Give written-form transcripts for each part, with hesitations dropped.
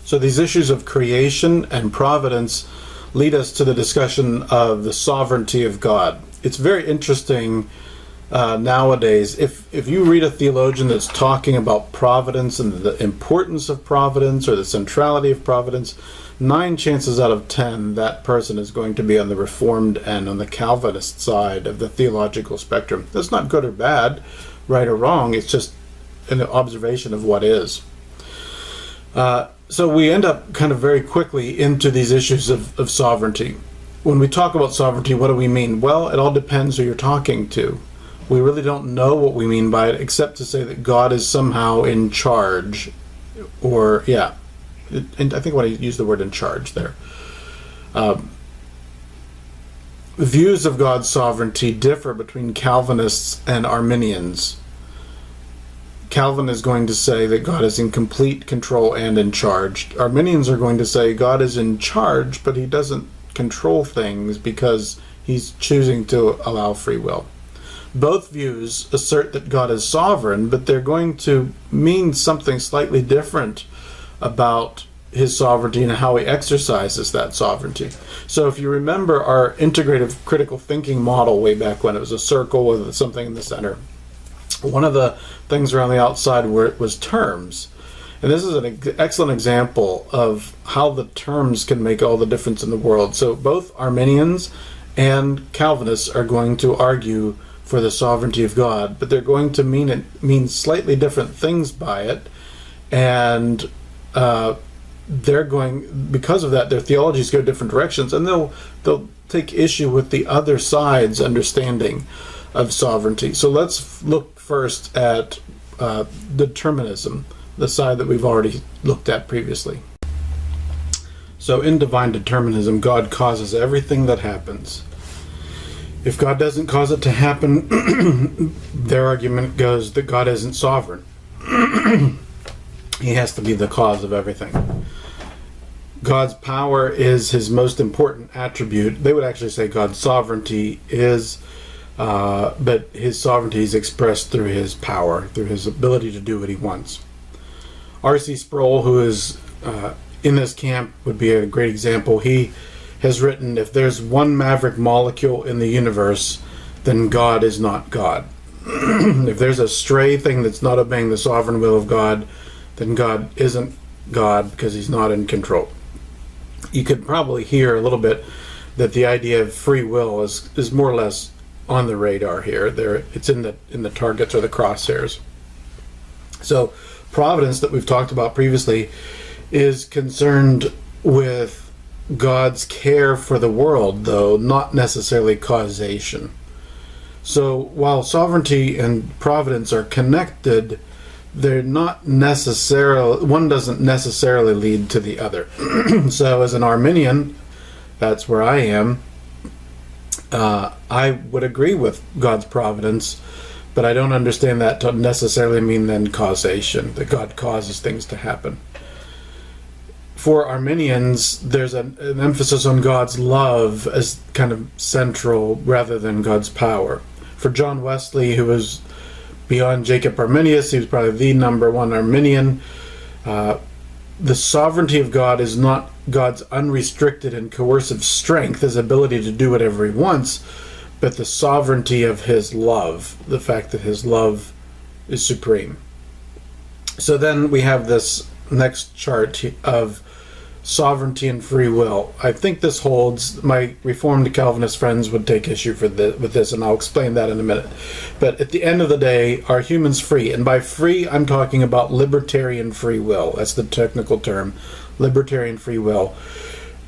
So these issues of creation and providence lead us to the discussion of the sovereignty of God. It's very interesting nowadays. If you read a theologian that's talking about providence and the importance of providence or the centrality of providence, 9 chances out of 10 that person is going to be on the Reformed and on the Calvinist side of the theological spectrum. That's not good or bad, right or wrong. It's just an observation of what is. So we end up kind of very quickly into these issues of sovereignty. When we talk about sovereignty, what do we mean? Well, it all depends who you're talking to. We really don't know what we mean by it, except to say that God is somehow in charge. Or, yeah, and I think when I use the word in charge there. Views of God's sovereignty differ between Calvinists and Arminians. Calvin is going to say that God is in complete control and in charge. Arminians are going to say God is in charge, but he doesn't control things because he's choosing to allow free will. Both views assert that God is sovereign, but they're going to mean something slightly different about his sovereignty and how he exercises that sovereignty. So if you remember our integrative critical thinking model way back when, it was a circle with something in the center. One of the things around the outside was terms. And this is an excellent example of how the terms can make all the difference in the world. So both Arminians and Calvinists are going to argue for the sovereignty of God, but they're going to mean slightly different things by it. And they're going, because of that, their theologies go different directions, and they'll take issue with the other side's understanding of sovereignty. So let's look first at determinism, the side that we've already looked at previously. So in divine determinism, God causes everything that happens. If God doesn't cause it to happen, their argument goes that God isn't sovereign. He has to be the cause of everything. God's power is his most important attribute. They would actually say God's sovereignty is, but his sovereignty is expressed through his power, through his ability to do what he wants. R.C. Sproul, who is in this camp, would be a great example. He has written, if there's one maverick molecule in the universe, then God is not God. If there's a stray thing that's not obeying the sovereign will of God, then God isn't God because he's not in control. You could probably hear a little bit that the idea of free will is more or less on the radar here. It's in the targets or the crosshairs. So providence that we've talked about previously is concerned with God's care for the world, though not necessarily causation. So while sovereignty and providence are connected, they're not necessarily, one doesn't necessarily lead to the other. So as an Arminian, that's where I am, I would agree with God's providence, but I don't understand that to necessarily mean then causation, that God causes things to happen. For Arminians, there's an emphasis on God's love as kind of central rather than God's power. For John Wesley, who was beyond Jacob Arminius, he was probably the number one Arminian. The sovereignty of God is not God's unrestricted and coercive strength, his ability to do whatever he wants, but the sovereignty of his love, the fact that his love is supreme. So then we have this next chart of sovereignty and free will. I think this holds. My Reformed Calvinist friends would take issue with this, and I'll explain that in a minute. But at the end of the day, are humans free? And by free, I'm talking about libertarian free will. That's the technical term, libertarian free will.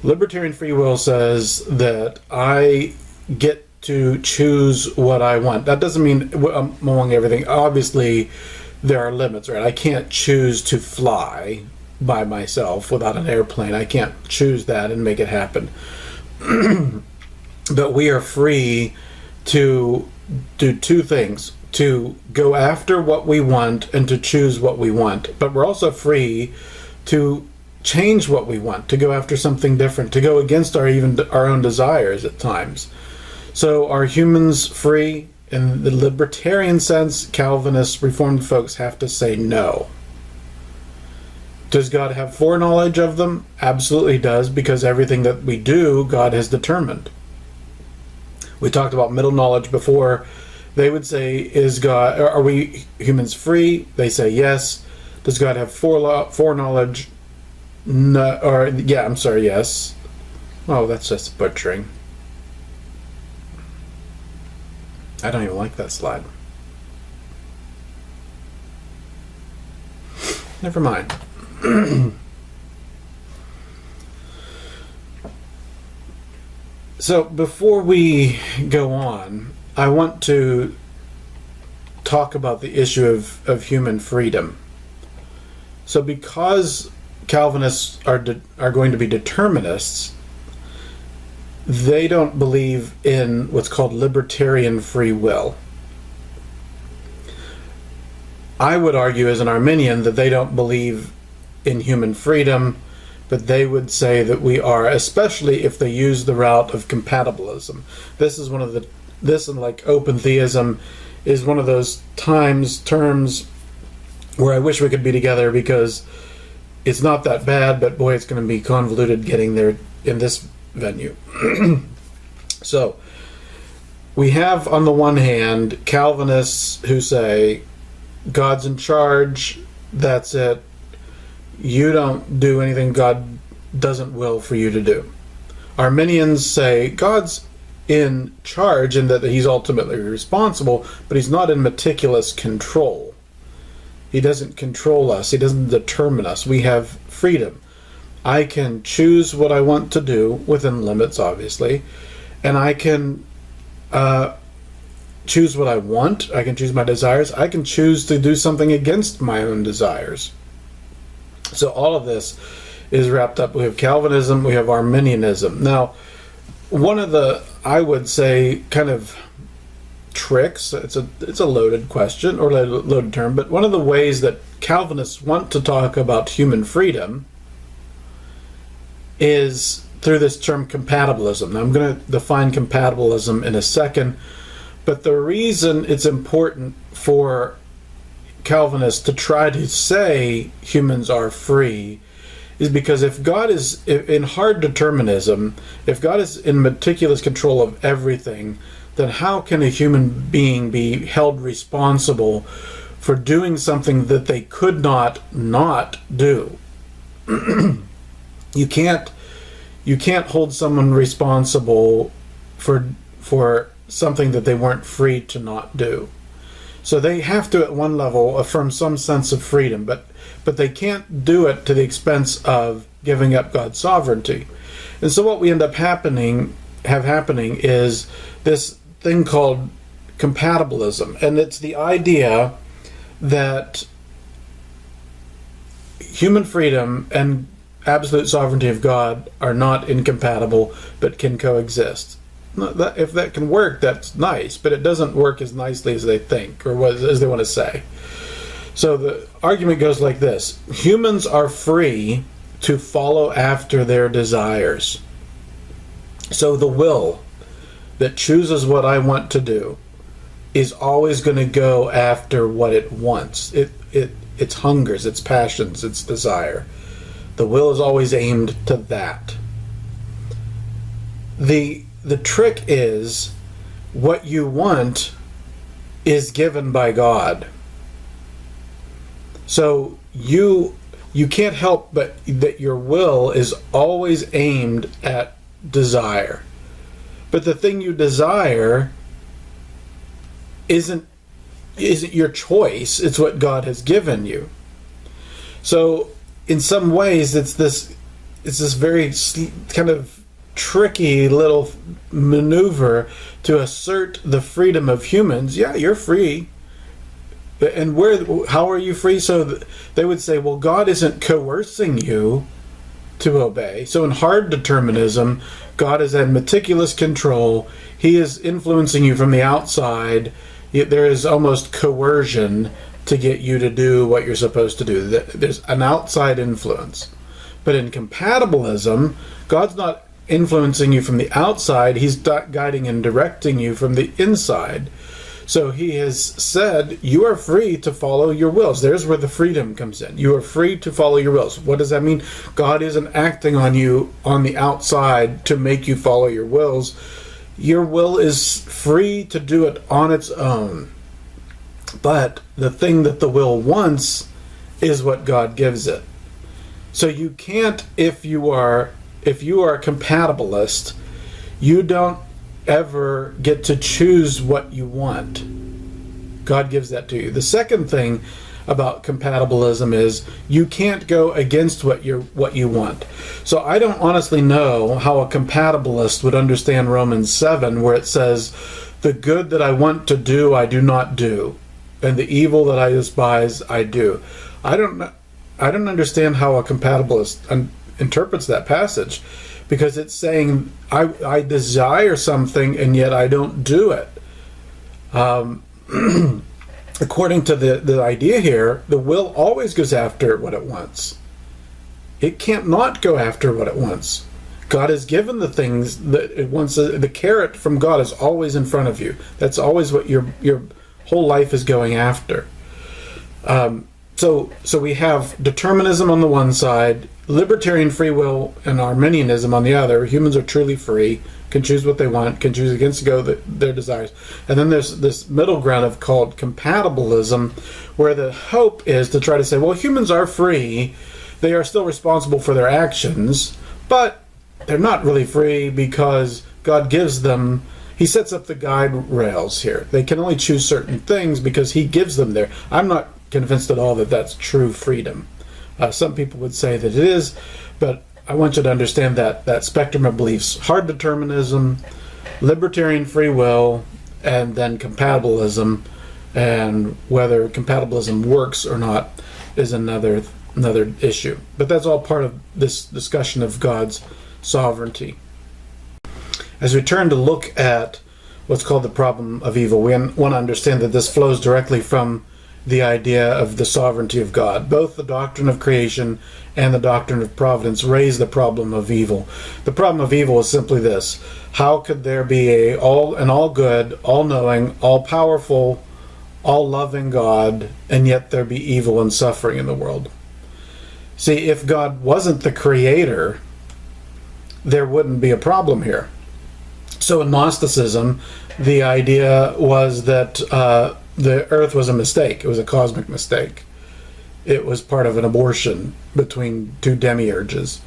Libertarian free will says that I get to choose what I want. That doesn't mean among everything. Obviously, there are limits, right? I can't choose to fly by myself without an airplane. I can't choose that and make it happen. But we are free to do two things: to go after what we want and to choose what we want. But we're also free to change what we want, to go after something different, to go against our own desires at times. So are humans free? In the libertarian sense, Calvinists, Reformed folks have to say no. Does God have foreknowledge of them? Absolutely does, because everything that we do, God has determined. We talked about middle knowledge before. They would say, are we humans free? They say yes. Does God have foreknowledge? No, yes. Oh, that's just butchering. I don't even like that slide. Never mind. So before we go on, I want to talk about the issue of human freedom. So because Calvinists are going to be determinists, they don't believe in what's called libertarian free will. I would argue as an Arminian that they don't believe in human freedom, but they would say that we are, especially if they use the route of compatibilism. This and like open theism is one of those terms where I wish we could be together, because it's not that bad, but boy, it's going to be convoluted getting there in this venue. So we have, on the one hand, Calvinists who say God's in charge, that's it. You don't do anything God doesn't will for you to do. Arminians say God's in charge and that he's ultimately responsible, but he's not in meticulous control. He doesn't control us. He doesn't determine us. We have freedom. I can choose what I want to do, within limits, obviously, and I can choose what I want. I can choose my desires. I can choose to do something against my own desires. So all of this is wrapped up. We have Calvinism, we have Arminianism. Now, one of the, I would say, kind of tricks, it's a loaded question, or loaded term, but one of the ways that Calvinists want to talk about human freedom is through this term compatibilism. Now, I'm going to define compatibilism in a second, but the reason it's important for Calvinists to try to say humans are free is because if God is in hard determinism, if God is in meticulous control of everything, then how can a human being be held responsible for doing something that they could not do? You can't hold someone responsible for something that they weren't free to not do. So they have to, at one level, affirm some sense of freedom, but they can't do it to the expense of giving up God's sovereignty. And so what we end up happening is this thing called compatibilism, and it's the idea that human freedom and absolute sovereignty of God are not incompatible, but can coexist. If that can work, that's nice, but it doesn't work as nicely as they think, or as they want to say. So the argument goes like this: humans are free to follow after their desires. So the will that chooses what I want to do is always going to go after what it wants. Its hungers, its passions, its desire. The will is always aimed to that. The trick is, what you want is given by God. So you can't help but that your will is always aimed at desire. But the thing you desire isn't your choice, it's what God has given you. So in some ways it's this very kind of tricky little maneuver to assert the freedom of humans. Yeah, you're free. And how are you free? So they would say, well, God isn't coercing you to obey. So in hard determinism, God is in meticulous control. He is influencing you from the outside. There is almost coercion to get you to do what you're supposed to do. There's an outside influence. But in compatibilism, God's not influencing you from the outside. He's guiding and directing you from the inside. So he has said, you are free to follow your wills. There's where the freedom comes in. You are free to follow your wills. What does that mean? God isn't acting on you on the outside to make you follow your wills. Your will is free to do it on its own. But the thing that the will wants is what God gives it. So you can't, if you are a compatibilist, you don't ever get to choose what you want. God gives that to you. The second thing about compatibilism is you can't go against what you want. So I don't honestly know how a compatibilist would understand Romans 7, where it says, the good that I want to do, I do not do, and the evil that I despise, I do. I don't understand how a compatibilist interprets that passage, because it's saying I desire something and yet I don't do it. According to the idea here, the will always goes after what it wants. It can't not go after what it wants. God has given the things that it wants. The carrot from God is always in front of you. That's always what your whole life is going after. So we have determinism on the one side, libertarian free will, and Arminianism on the other. Humans are truly free, can choose what they want, can choose against their desires. And then there's this middle ground called compatibilism, where the hope is to try to say, well, humans are free, they are still responsible for their actions, but they're not really free because God gives them, he sets up the guide rails here. They can only choose certain things because he gives them there. I'm not convinced at all that that's true freedom. Some people would say that it is, but I want you to understand that spectrum of beliefs: hard determinism, libertarian free will, and then compatibilism. And whether compatibilism works or not is another issue. But that's all part of this discussion of God's sovereignty. As we turn to look at what's called the problem of evil, we want to understand that this flows directly from the idea of the sovereignty of God. Both the doctrine of creation and the doctrine of providence raise the problem of evil. The problem of evil is simply this: how could there be an all good, all knowing, all powerful, all loving God, and yet there be evil and suffering in the world? See, if God wasn't the creator, there wouldn't be a problem here. So in Gnosticism, the idea was that the earth was a mistake. It was a cosmic mistake. It was part of an abortion between two demiurges.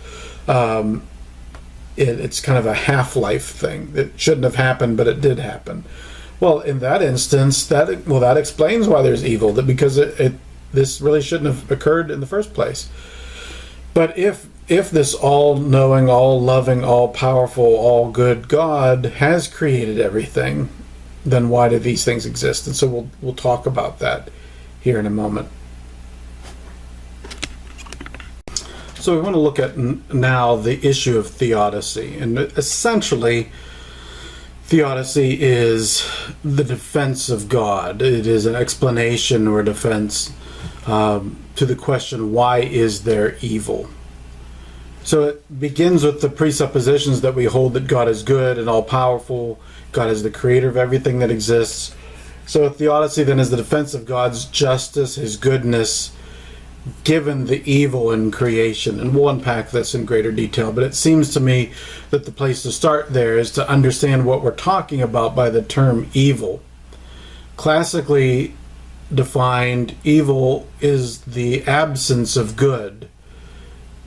It's kind of a half-life thing. It shouldn't have happened, but it did happen. Well, in that instance, that explains why there's evil, because this really shouldn't have occurred in the first place. But if this all-knowing, all-loving, all-powerful, all-good God has created everything, then why do these things exist? And so we'll talk about that here in a moment. So we want to look at now the issue of theodicy. And essentially, theodicy is the defense of God. It is an explanation or a defense to the question, why is there evil? So it begins with the presuppositions that we hold that God is good and all-powerful. God is the creator of everything that exists. So theodicy then is the defense of God's justice, his goodness, given the evil in creation. And we'll unpack this in greater detail, but it seems to me that the place to start there is to understand what we're talking about by the term evil. Classically defined, evil is the absence of good,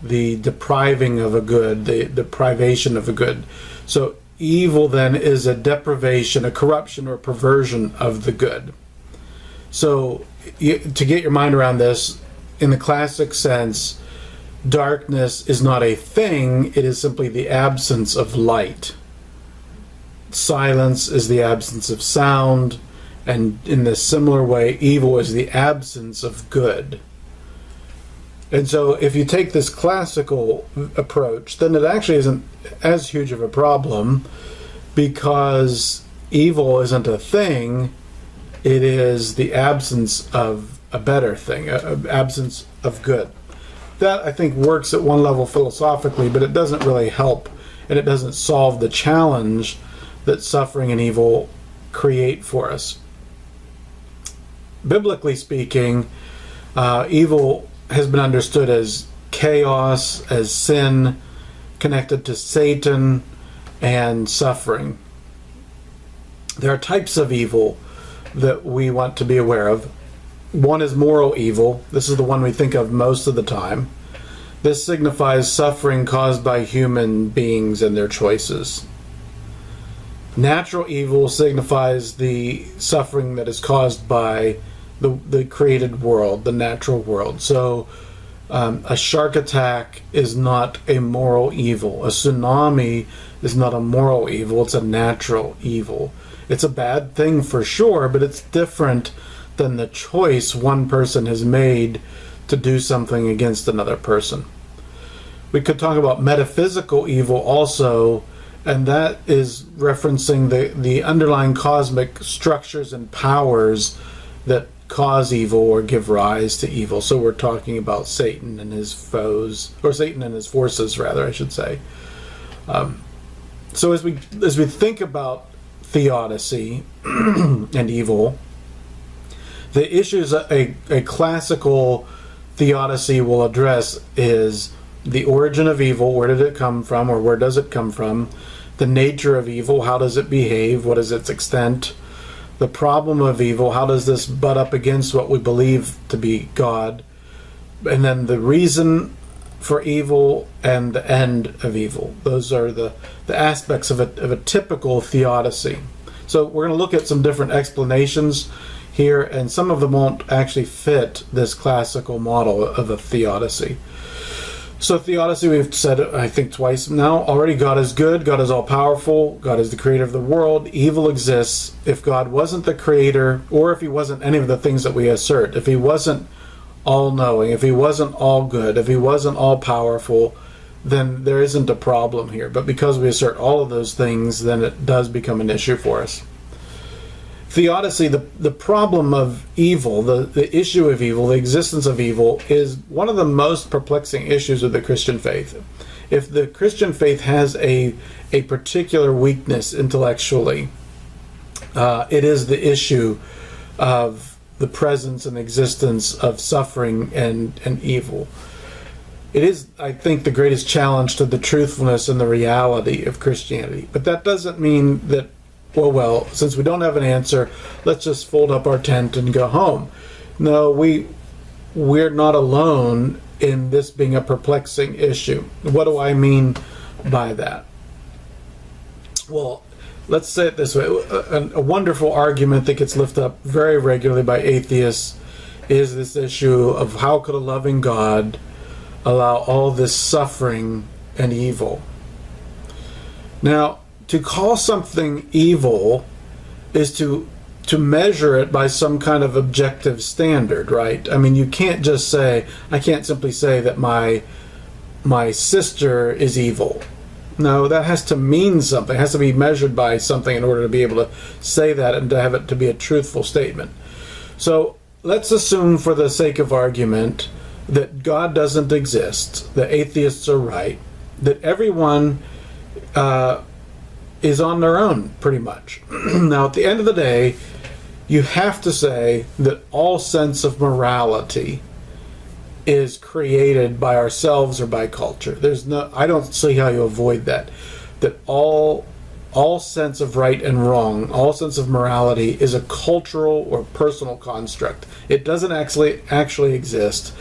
the depriving of a good, the privation of a good. So evil then is a deprivation, a corruption, or a perversion of the good. So to get your mind around this, in the classic sense, darkness is not a thing, it is simply the absence of light. Silence is the absence of sound, and in this similar way, evil is the absence of good. And so if you take this classical approach, then it actually isn't as huge of a problem, because evil isn't a thing, it is the absence of a better thing, an absence of good. That, I think, works at one level philosophically, but it doesn't really help, and it doesn't solve the challenge that suffering and evil create for us. biblically speaking, evil has been understood as chaos, as sin, connected to Satan and suffering. There are types of evil that we want to be aware of. One is moral evil. This is the one we think of most of the time. This signifies suffering caused by human beings and their choices. Natural evil signifies the suffering that is caused by the created world, the natural world. So a shark attack is not a moral evil. A tsunami is not a moral evil. It's a natural evil. It's a bad thing for sure, but it's different than the choice one person has made to do something against another person. We could talk about metaphysical evil also, and that is referencing the underlying cosmic structures and powers that cause evil or give rise to evil. So we're talking about Satan and his foes, or Satan and his forces, rather, I should say. So as we think about theodicy and evil, the issues a classical theodicy will address is the origin of evil. Where did it come from, or where does it come from? The nature of evil, how does it behave? What is its extent? The problem of evil, how does this butt up against what we believe to be God? And then the reason for evil and the end of evil. Those are the aspects of a typical theodicy. So we're going to look at some different explanations here, and some of them won't actually fit this classical model of a theodicy. So theodicy, we've said, I think twice now already, God is good, God is all-powerful, God is the creator of the world. Evil exists. If God wasn't the creator, or if he wasn't any of the things that we assert, if he wasn't all-knowing, if he wasn't all good, if he wasn't all-powerful, then there isn't a problem here. But because we assert all of those things, then it does become an issue for us. Theodicy, the problem of evil, the issue of evil, the existence of evil, is one of the most perplexing issues of the Christian faith. If the Christian faith has a particular weakness intellectually, it is the issue of the presence and existence of suffering and evil. It is, I think, the greatest challenge to the truthfulness and the reality of Christianity. But that doesn't mean that, well, since we don't have an answer, let's just fold up our tent and go home. No, we're not alone in this being a perplexing issue. What do I mean by that? Well, let's say it this way. A wonderful argument that gets lifted up very regularly by atheists is this issue of how could a loving God allow all this suffering and evil? Now, to call something evil is to measure it by some kind of objective standard, right? I mean, you can't just say, I can't simply say that my sister is evil. No, that has to mean something. It has to be measured by something in order to be able to say that and to have it to be a truthful statement. So let's assume, for the sake of argument, that God doesn't exist, the atheists are right, that everyone is on their own, pretty much. Now, at the end of the day, you have to say that all sense of morality is created by ourselves or by culture. I don't see how you avoid that. That all sense of right and wrong, all sense of morality is a cultural or personal construct. It doesn't actually exist.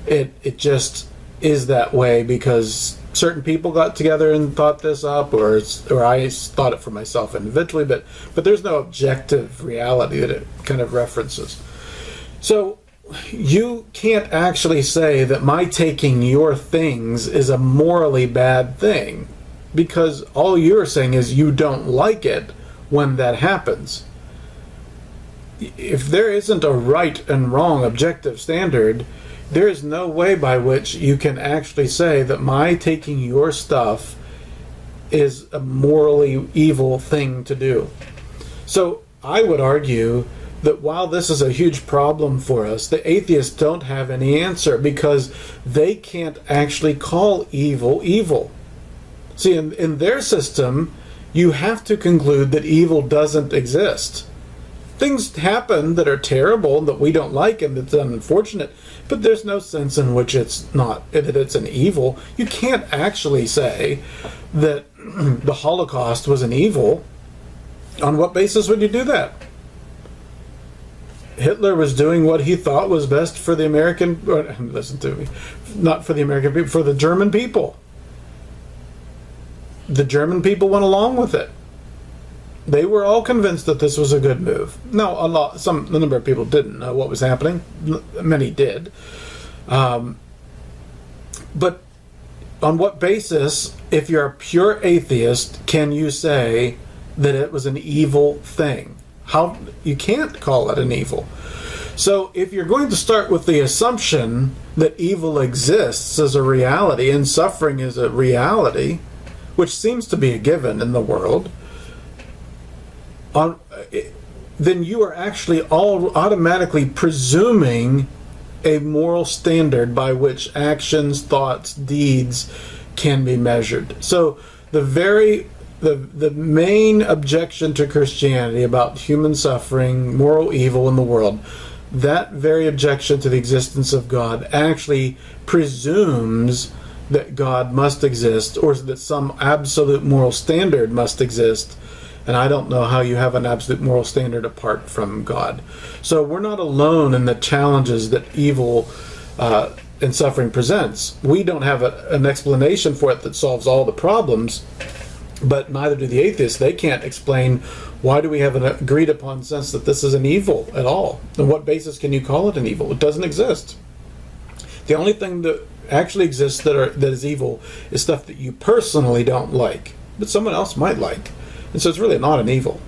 It just is that way because certain people got together and thought this up, or I thought it for myself individually, but there's no objective reality that it kind of references. So you can't actually say that my taking your things is a morally bad thing, because all you're saying is you don't like it when that happens. If there isn't a right and wrong objective standard, there is no way by which you can actually say that my taking your stuff is a morally evil thing to do. So I would argue that while this is a huge problem for us, the atheists don't have any answer, because they can't actually call evil evil. See, in their system, you have to conclude that evil doesn't exist. Things happen that are terrible, that we don't like, and that's unfortunate, but there's no sense in which it's not, that it's an evil. You can't actually say that the Holocaust was an evil. On what basis would you do that? Hitler was doing what he thought was best for the American, or, listen to me, not for the American people, for the German people. The German people went along with it. They were all convinced that this was a good move. No, a number of people didn't know what was happening. Many did. But on what basis, if you're a pure atheist, can you say that it was an evil thing? How, you can't call it an evil. So if you're going to start with the assumption that evil exists as a reality and suffering is a reality, which seems to be a given in the world, then you are actually automatically presuming a moral standard by which actions, thoughts, deeds can be measured. So the main objection to Christianity about human suffering, moral evil in the world, that very objection to the existence of God actually presumes that God must exist, or that some absolute moral standard must exist. And I don't know how you have an absolute moral standard apart from God. So we're not alone in the challenges that evil and suffering presents. We don't have an explanation for it that solves all the problems, but neither do the atheists. They can't explain why do we have an agreed upon sense that this is an evil at all. On what basis can you call it an evil? It doesn't exist. The only thing that actually exists that is evil is stuff that you personally don't like, but someone else might like. And so it's really not an evil.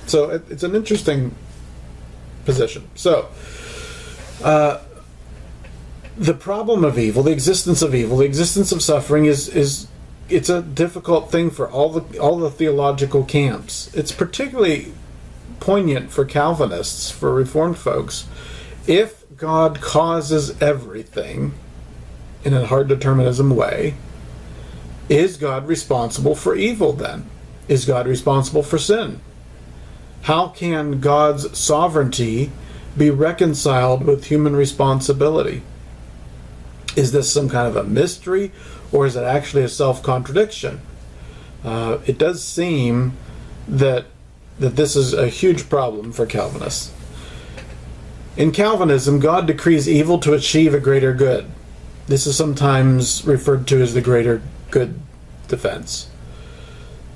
So it's an interesting position. So the problem of evil, the existence of evil, the existence of suffering is it's a difficult thing for all the theological camps. It's particularly poignant for Calvinists, for Reformed folks. If God causes everything in a hard determinism way, is God responsible for evil then? Is God responsible for sin? How can God's sovereignty be reconciled with human responsibility? Is this some kind of a mystery, or is it actually a self-contradiction? It does seem that this is a huge problem for Calvinists. In Calvinism, God decrees evil to achieve a greater good. This is sometimes referred to as the greater good defense.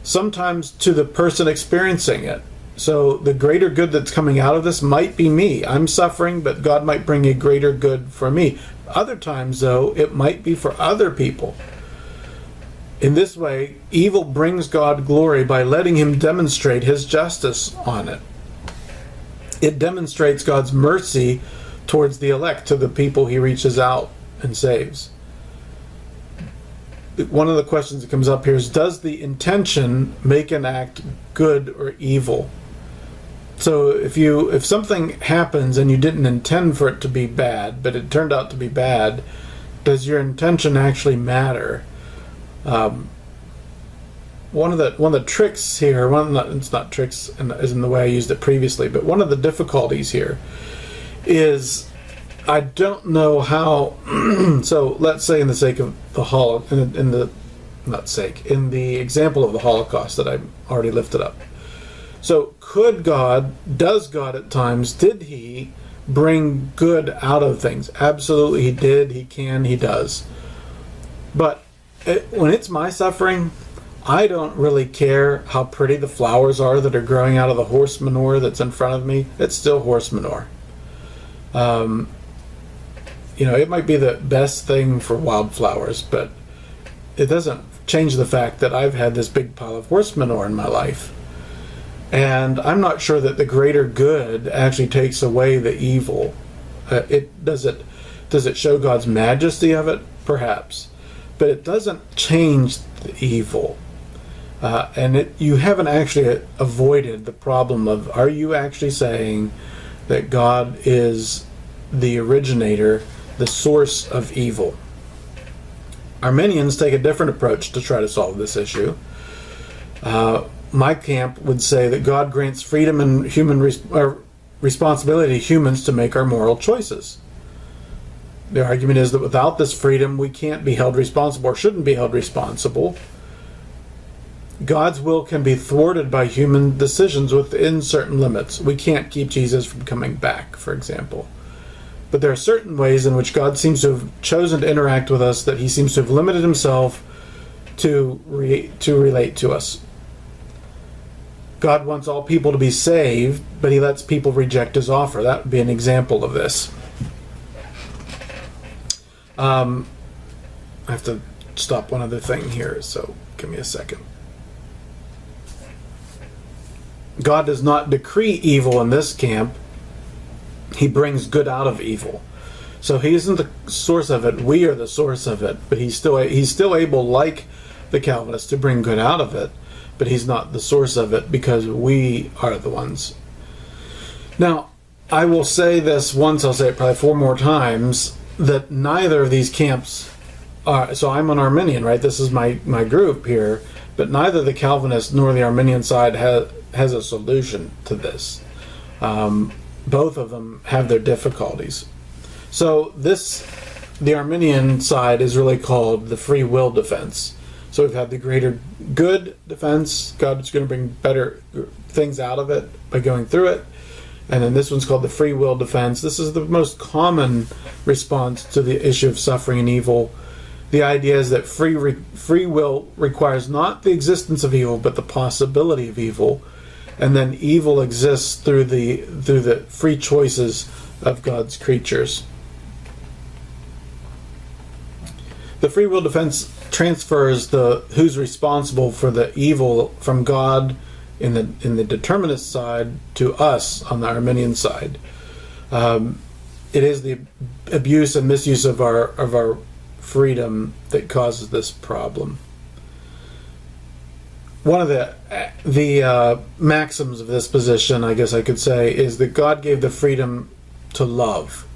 Sometimes to the person experiencing it. So the greater good that's coming out of this might be me. I'm suffering, but God might bring a greater good for me. Other times, though, it might be for other people. In this way, evil brings God glory by letting him demonstrate his justice on it. It demonstrates God's mercy towards the elect, to the people he reaches out and saves. One of the questions that comes up here is, does the intention make an act good or evil? So if something happens and you didn't intend for it to be bad, but it turned out to be bad, does your intention actually matter? One of the tricks here, it's not tricks as in the way I used it previously, but one of the difficulties here is, I don't know how. So let's say, in the sake of the in the example of the Holocaust that I already lifted up. So does God at times, did he bring good out of things? Absolutely he did, he can, he does. But when it's my suffering, I don't really care how pretty the flowers are that are growing out of the horse manure that's in front of me. It's still horse manure. It might be the best thing for wildflowers, but it doesn't change the fact that I've had this big pile of horse manure in my life. And I'm not sure that the greater good actually takes away the evil. Does it show God's majesty of it? Perhaps. But it doesn't change the evil. And you haven't actually avoided the problem of, are you actually saying that God is the originator, the source of evil? Arminians take a different approach to try to solve this issue. My camp would say that God grants freedom and responsibility to humans to make our moral choices. The argument is that without this freedom, we can't be held responsible or shouldn't be held responsible. God's will can be thwarted by human decisions within certain limits. We can't keep Jesus from coming back, for example. But there are certain ways in which God seems to have chosen to interact with us, that he seems to have limited himself to relate to us. God wants all people to be saved, but he lets people reject his offer. That would be an example of this. I have to stop one other thing here, so give me a second. God does not decree evil in this camp. He brings good out of evil. So he isn't the source of it. We are the source of it. But he's still able, like the Calvinists, to bring good out of it. But he's not the source of it, because we are the ones. Now, I will say this once, I'll say it probably 4 more times, that neither of these camps are... So I'm an Arminian, right? This is my group here. But neither the Calvinist nor the Arminian side has a solution to this. Both of them have their difficulties. So the Arminian side is really called the free will defense. So we've had the greater good defense. God's going to bring better things out of it by going through it. And then this one's called the free will defense. This is the most common response to the issue of suffering and evil. The idea is that free will requires not the existence of evil, but the possibility of evil. And then evil exists through the free choices of God's creatures. The free will defense transfers who's responsible for the evil from God in the determinist side to us on the Arminian side. It is the abuse and misuse of our freedom that causes this problem. One of the maxims of this position, I guess I could say, is that God gave the freedom to love.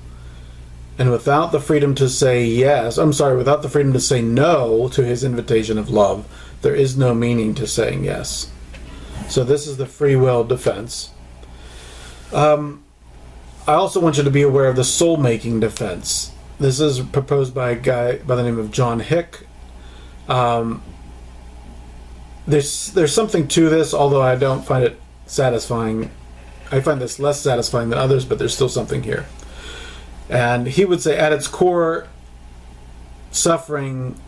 And without the freedom to say yes, without the freedom to say no to his invitation of love, there is no meaning to saying yes. So this is the free will defense. I also want you to be aware of the soul-making defense. This is proposed by a guy by the name of John Hick. There's something to this, although I don't find it satisfying. I find this less satisfying than others, but there's still something here. And he would say, at its core, suffering,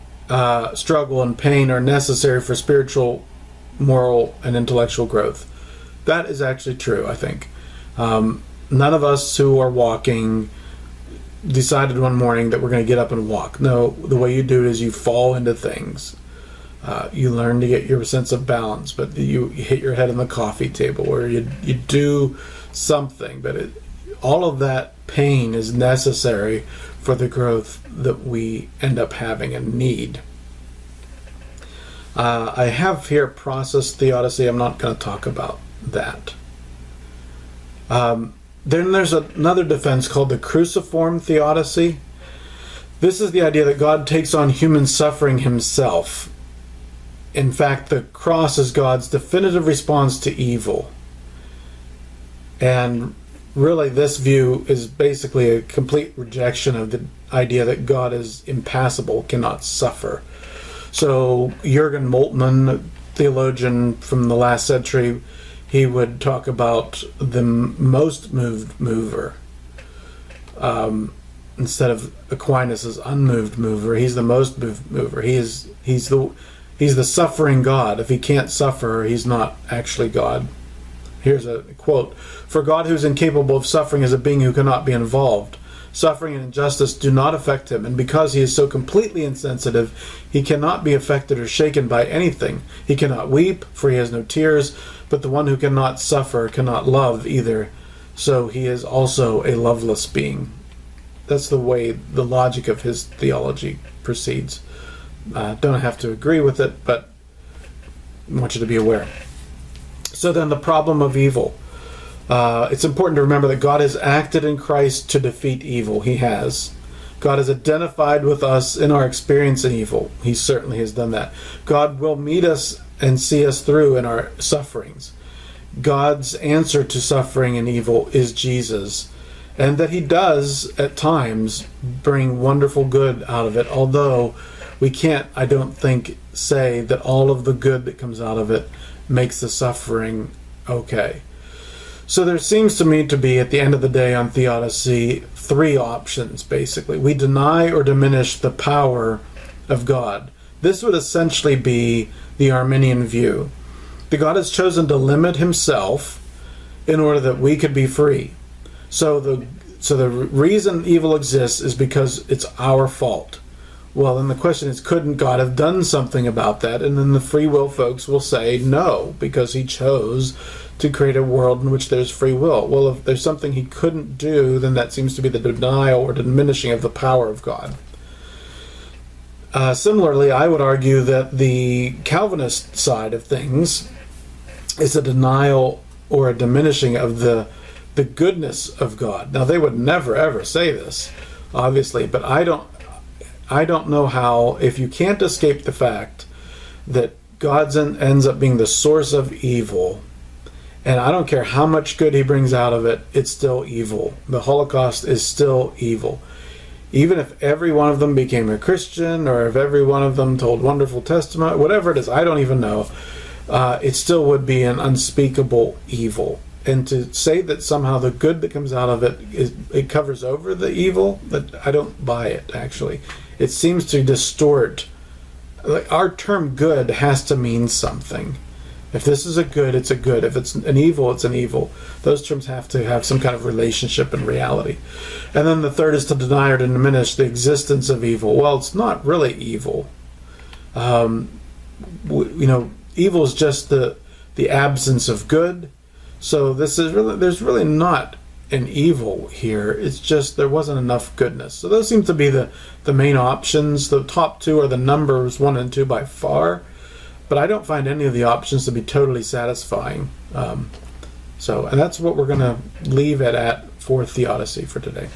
struggle, and pain are necessary for spiritual, moral, and intellectual growth. That is actually true, I think. None of us who are walking decided one morning that we're going to get up and walk. No, the way you do it is you fall into things. You learn to get your sense of balance, but you hit your head on the coffee table, or you do something. But all of that pain is necessary for the growth that we end up having and need. I have here process theodicy. I'm not going to talk about that. Then there's another defense called the cruciform theodicy. This is the idea that God takes on human suffering himself. In fact, the cross is God's definitive response to evil. And really, this view is basically a complete rejection of the idea that God is impassible, cannot suffer. So Jürgen Moltmann, a theologian from the last century, he would talk about the most moved mover. Instead of Aquinas as unmoved mover, he's the most moved mover. He's the suffering God. If he can't suffer, he's not actually God. Here's a quote. For God, who is incapable of suffering, is a being who cannot be involved. Suffering and injustice do not affect him, and because he is so completely insensitive, he cannot be affected or shaken by anything. He cannot weep, for he has no tears, but the one who cannot suffer cannot love either, so he is also a loveless being. That's the way the logic of his theology proceeds. Don't have to agree with it, but I want you to be aware. So then the problem of evil. It's important to remember that God has acted in Christ to defeat evil. He has. God has identified with us in our experience in evil. He certainly has done that. God will meet us and see us through in our sufferings. God's answer to suffering and evil is Jesus, and that he does at times bring wonderful good out of it, although we can't, I don't think, say that all of the good that comes out of it makes the suffering okay. So there seems to me to be, at the end of the day on theodicy, three options, basically. We deny or diminish the power of God. This would essentially be the Arminian view. That God has chosen to limit himself in order that we could be free. So the reason evil exists is because it's our fault. Well, then the question is, couldn't God have done something about that? And then the free will folks will say no, because he chose to create a world in which there's free will. Well, if there's something he couldn't do, then that seems to be the denial or diminishing of the power of God. Similarly, I would argue that the Calvinist side of things is a denial or a diminishing of the goodness of God. Now, they would never ever say this, obviously, but I don't know how, if you can't escape the fact that God ends up being the source of evil, and I don't care how much good he brings out of it, it's still evil. The Holocaust is still evil. Even if every one of them became a Christian, or if every one of them told wonderful testimony, whatever it is, I don't even know, it still would be an unspeakable evil. And to say that somehow the good that comes out of it covers over the evil, that I don't buy it, actually. It seems to distort. Like, our term good has to mean something. If this is a good, it's a good. If it's an evil, it's an evil. Those terms have to have some kind of relationship and reality. And then the third is to deny or to diminish the existence of evil. Well, it's not really evil. Evil is just the absence of good. So there's really not an evil here. It's just there wasn't enough goodness. So those seem to be the main options. The top two are the numbers 1 and 2 by far. But I don't find any of the options to be totally satisfying. And that's what we're going to leave it at for theodicy for today.